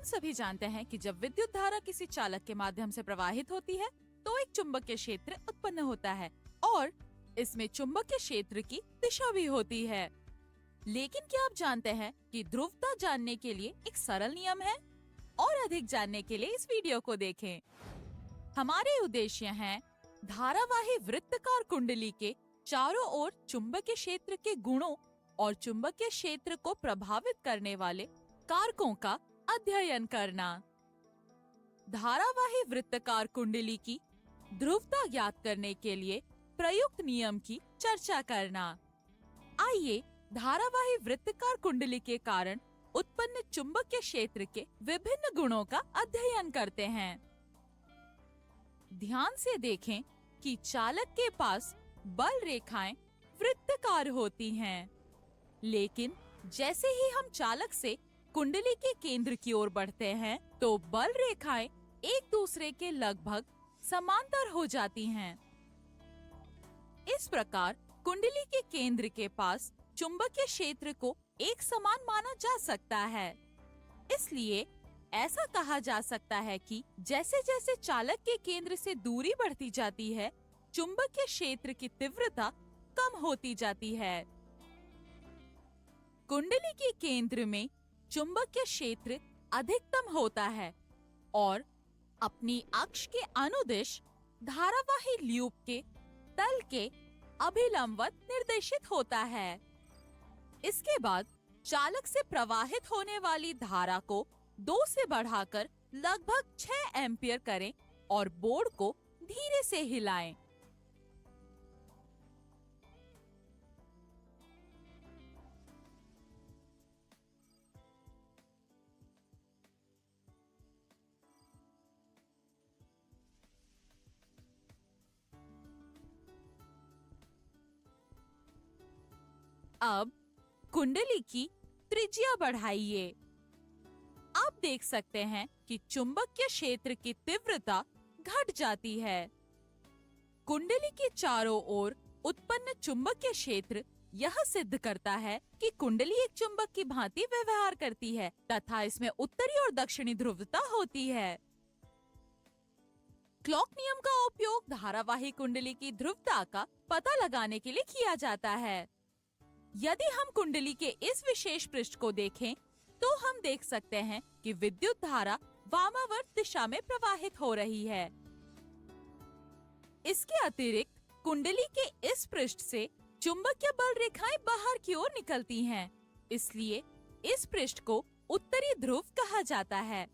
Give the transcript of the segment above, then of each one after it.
सभी जानते हैं कि जब विद्युत धारा किसी चालक के माध्यम से प्रवाहित होती है तो एक चुंबकीय क्षेत्र उत्पन्न होता है और इसमें चुंबकीय क्षेत्र की दिशा भी होती है। लेकिन क्या आप जानते हैं कि ध्रुवता जानने के लिए एक सरल नियम है? और अधिक जानने के लिए इस वीडियो को देखें। हमारे उद्देश्य हैं धारावाही वृत्तकार कुंडली के चारों ओर चुंबकीय क्षेत्र के गुणों और चुंबकीय क्षेत्र को प्रभावित करने वाले कारकों का अध्ययन करना। धारावाही वृत्तकार कुंडली की ध्रुवता ज्ञात करने के लिए प्रयुक्त नियम की चर्चा करना। आइए धारावाही वृत्तकार कुंडली के कारण उत्पन्न चुंबकीय क्षेत्र के विभिन्न गुणों का अध्ययन करते हैं। ध्यान से देखें कि चालक के पास बल रेखाएं वृत्तकार होती हैं, लेकिन जैसे ही हम चालक से कुंडली के केंद्र की ओर बढ़ते हैं तो बल रेखाएं एक दूसरे के लगभग समांतर हो जाती हैं। इस प्रकार कुंडली के केंद्र के पास चुंबकीय क्षेत्र को एक समान माना जा सकता है। इसलिए ऐसा कहा जा सकता है कि जैसे जैसे चालक के केंद्र से दूरी बढ़ती जाती है, चुंबकीय क्षेत्र की तीव्रता कम होती जाती है। कुंडली के केंद्र में चुंबकीय क्षेत्र अधिकतम होता है और अपनी अक्ष के अनुदिश धारावाही लूप के तल के अभिलंबवत निर्देशित होता है। इसके बाद चालक से प्रवाहित होने वाली धारा को 2 से बढ़ाकर लगभग 6 एम्पियर करें और बोर्ड को धीरे से हिलाएं। अब कुंडली की त्रिज्या बढ़ाइए। आप देख सकते हैं कि चुंबकीय क्षेत्र की तीव्रता घट जाती है। कुंडली के चारों ओर उत्पन्न चुंबकीय क्षेत्र यह सिद्ध करता है कि कुंडली एक चुंबक की भांति व्यवहार करती है तथा इसमें उत्तरी और दक्षिणी ध्रुवता होती है। क्लॉक नियम का उपयोग धारावाही कुंडली की ध्रुवता का पता लगाने के लिए किया जाता है। यदि हम कुंडली के इस विशेष पृष्ठ को देखें तो हम देख सकते हैं कि विद्युत धारा वामावर्त दिशा में प्रवाहित हो रही है। इसके अतिरिक्त कुंडली के इस पृष्ठ से चुंबकीय बल रेखाएं बाहर की ओर निकलती हैं। इसलिए इस पृष्ठ को उत्तरी ध्रुव कहा जाता है।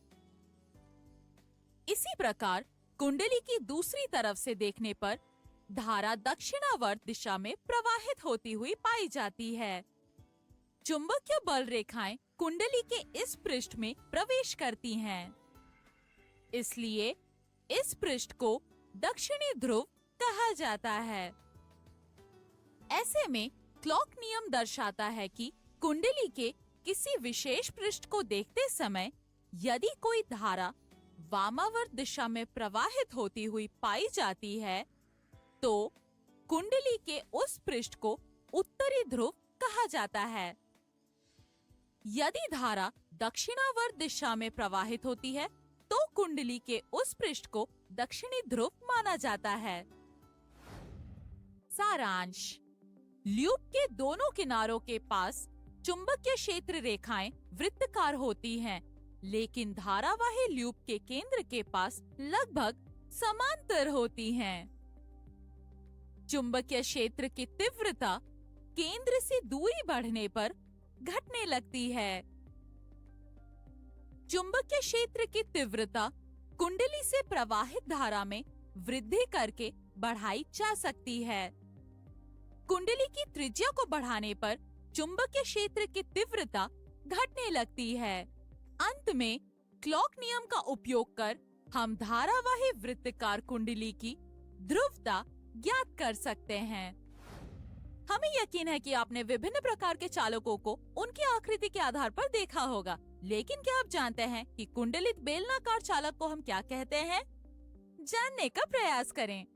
इसी प्रकार कुंडली की दूसरी तरफ से देखने पर धारा दक्षिणावर्त दिशा में प्रवाहित होती हुई पाई जाती है। चुंबकीय बल रेखाएं कुंडली के इस पृष्ठ में प्रवेश करती हैं। इसलिए इस पृष्ठ को दक्षिणी ध्रुव कहा जाता है। ऐसे में क्लॉक नियम दर्शाता है कि कुंडली के किसी विशेष पृष्ठ को देखते समय यदि कोई धारा वामावर्त दिशा में प्रवाहित होती हुई पाई जाती है तो कुंडली के उस पृष्ठ को उत्तरी ध्रुव कहा जाता है। यदि धारा दक्षिणावर्त दिशा में प्रवाहित होती है तो कुंडली के उस पृष्ठ को दक्षिणी ध्रुव माना जाता है। सारांश, लूप के दोनों किनारों के पास चुंबकीय क्षेत्र रेखाएं वृत्तकार होती हैं, लेकिन धारावाही लूप के केंद्र के पास लगभग समांतर होती हैं। चुंबकीय क्षेत्र की तीव्रता केंद्र से दूरी बढ़ने पर घटने लगती है। चुंबकीय क्षेत्र की तीव्रता कुंडली से प्रवाहित धारा में वृद्धि करके बढ़ाई जा सकती है। कुंडली की त्रिज्या को बढ़ाने पर चुंबकीय क्षेत्र की तीव्रता घटने लगती है। अंत में क्लॉक नियम का उपयोग कर हम धारावाही वृत्तकार कुंडली की ध्रुवता ज्ञात कर सकते हैं। हमें यकीन है कि आपने विभिन्न प्रकार के चालकों को उनकी आकृति के आधार पर देखा होगा, लेकिन क्या आप जानते हैं कि कुंडलित बेलनाकार चालक को हम क्या कहते हैं? जानने का प्रयास करें।